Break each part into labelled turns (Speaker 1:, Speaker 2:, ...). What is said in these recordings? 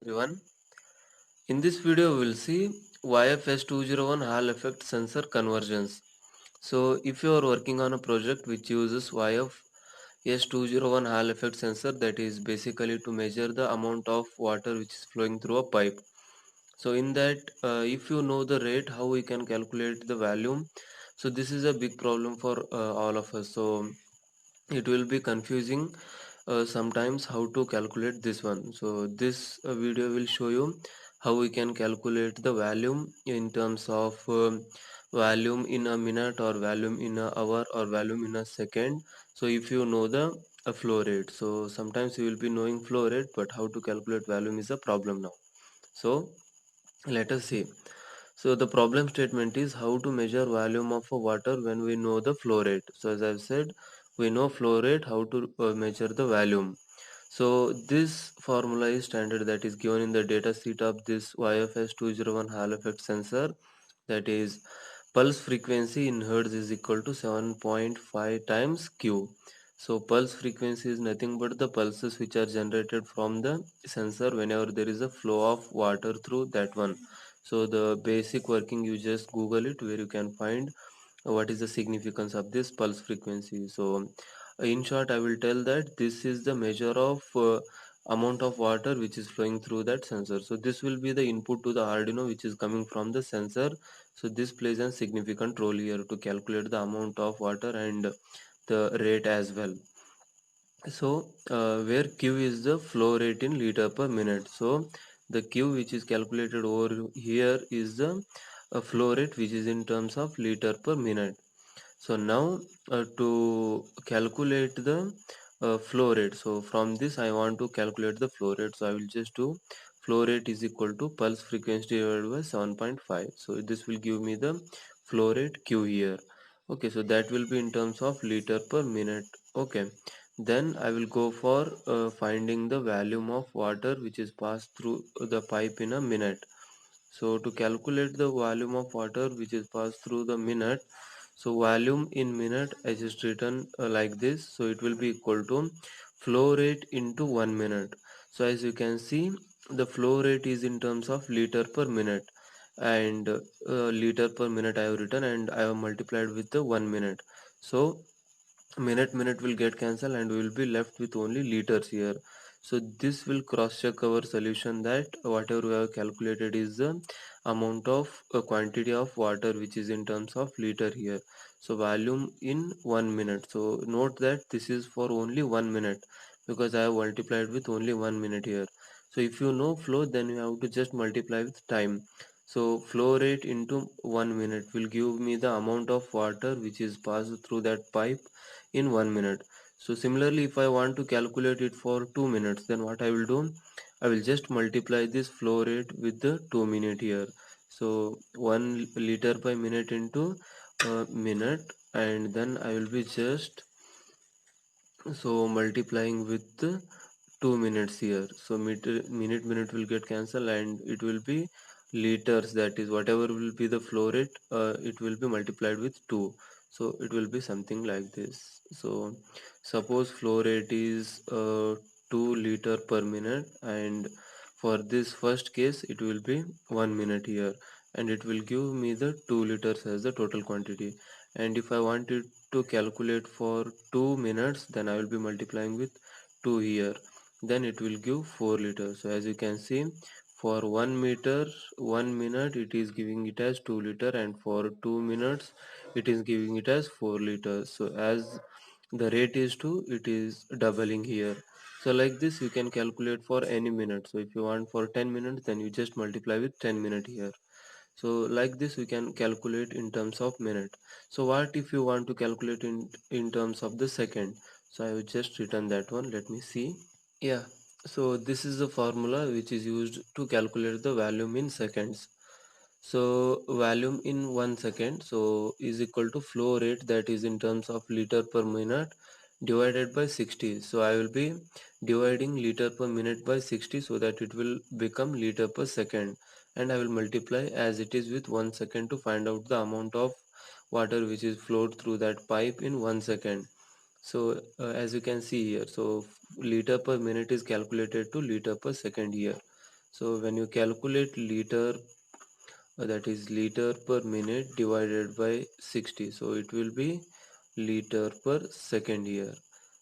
Speaker 1: Everyone. In this video, we'll see YFS201 Hall effect sensor convergence. So, if you are working on a project which uses YFS201 Hall effect sensor, that is basically to measure the amount of water which is flowing through a pipe. So, in that, if you know the rate, how we can calculate the volume. So, this is a big problem for all of us. So, it will be confusing sometimes how to calculate this one. So this video will show you how we can calculate the volume in terms of volume in a minute or volume in an hour or volume in a second. So if you know the flow rate, so sometimes you will be knowing flow rate, but how to calculate volume is a problem now. So let us see. So the problem statement is how to measure volume of a water when we know the flow rate. So as I've said, we know flow rate, how to measure the volume. So this formula is standard, that is given in the data sheet of this YFS201 Hall effect sensor, that is pulse frequency in hertz is equal to 7.5 times Q. So pulse frequency is nothing but the pulses which are generated from the sensor whenever there is a flow of water through that one. So the basic working, you just Google it where you can find what is the significance of this pulse frequency. So in short, I will tell that this is the measure of amount of water which is flowing through that sensor. So this will be the input to the Arduino which is coming from the sensor. So this plays a significant role here to calculate the amount of water and the rate as well. So where Q is the flow rate in liter per minute. So the Q which is calculated over here is the flow rate which is in terms of liter per minute. So now to calculate the flow rate, so from this I want to calculate the flow rate. So I will just do flow rate is equal to pulse frequency divided by 7.5. So this will give me the flow rate Q here. Okay, so that will be in terms of liter per minute. Okay, then I will go for finding the volume of water which is passed through the pipe in a minute. So to calculate the volume of water which is passed through the minute, so volume in minute I just written like this. So it will be equal to flow rate into 1 minute. So as you can see, the flow rate is in terms of liter per minute, and liter per minute I have written and I have multiplied with the 1 minute. So minute will get cancelled and we will be left with only liters here. So this will cross check our solution that whatever we have calculated is the amount of quantity of water which is in terms of liter here. So volume in 1 minute. So note that this is for only 1 minute because I have multiplied with only 1 minute here. So if you know flow, then you have to just multiply with time. So flow rate into 1 minute will give me the amount of water which is passed through that pipe in 1 minute. So similarly, if I want to calculate it for 2 minutes, then what I will do, I will just multiply this flow rate with the 2 minute here. So 1 liter by minute into minute, and then I will be just so multiplying with the 2 minutes here. So minute will get cancelled and it will be liters, that is whatever will be the flow rate, it will be multiplied with 2. So it will be something like this. So suppose flow rate is 2 liter per minute, and for this first case it will be 1 minute here, and it will give me the 2 liters as the total quantity. And if I wanted to calculate for 2 minutes, then I will be multiplying with 2 here, then it will give 4 liters. So as you can see, for 1 minute it is giving it as 2 liter, and for 2 minutes it is giving it as 4 liters. So as the rate is 2, it is doubling here. So like this you can calculate for any minute. So if you want for 10 minutes, then you just multiply with 10 minute here. So like this we can calculate in terms of minute. So what if you want to calculate in terms of the second? So I have just written that one, let me see. Yeah, so this is the formula which is used to calculate the volume in seconds. So volume in 1 second so is equal to flow rate, that is in terms of liter per minute, divided by 60. So I will be dividing liter per minute by 60 so that it will become liter per second, and I will multiply as it is with 1 second to find out the amount of water which is flowed through that pipe in 1 second. So as you can see here, so liter per minute is calculated to liter per second here. So when you calculate liter, that is liter per minute divided by 60, so it will be liter per second here.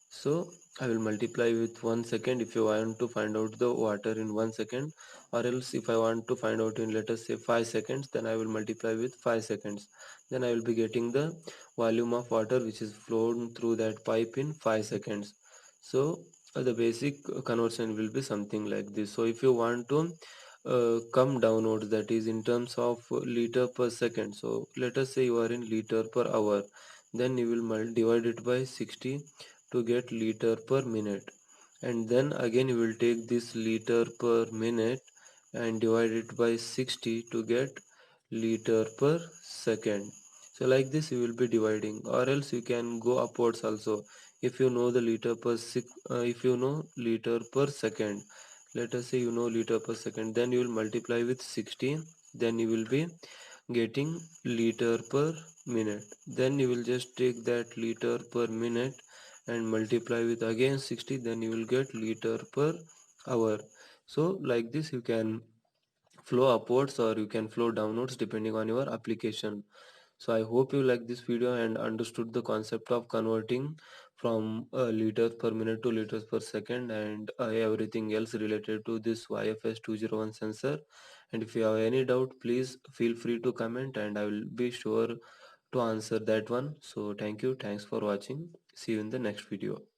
Speaker 1: So I will multiply with 1 second if you want to find out the water in 1 second, or else if I want to find out in, let us say, 5 seconds, then I will multiply with 5 seconds. Then I will be getting the volume of water which is flown through that pipe in 5 seconds. So the basic conversion will be something like this. So if you want to come downwards, that is in terms of liter per second, so let us say you are in liter per hour, then you will divide it by 60 to get liter per minute, and then again you will take this liter per minute and divide it by 60 to get liter per second. So like this you will be dividing, or else you can go upwards also. If you know the if you know liter per second, let us say you know liter per second, then you will multiply with 60, then you will be getting liter per minute. Then you will just take that liter per minute and multiply with again 60, then you will get liter per hour. So like this you can flow upwards or you can flow downwards depending on your application. So I hope you like this video and understood the concept of converting from liters per minute to liters per second, and everything else related to this YFS 201 sensor. And if you have any doubt, please feel free to comment and I will be sure to answer that one. So thank you, thanks for watching. See you in the next video.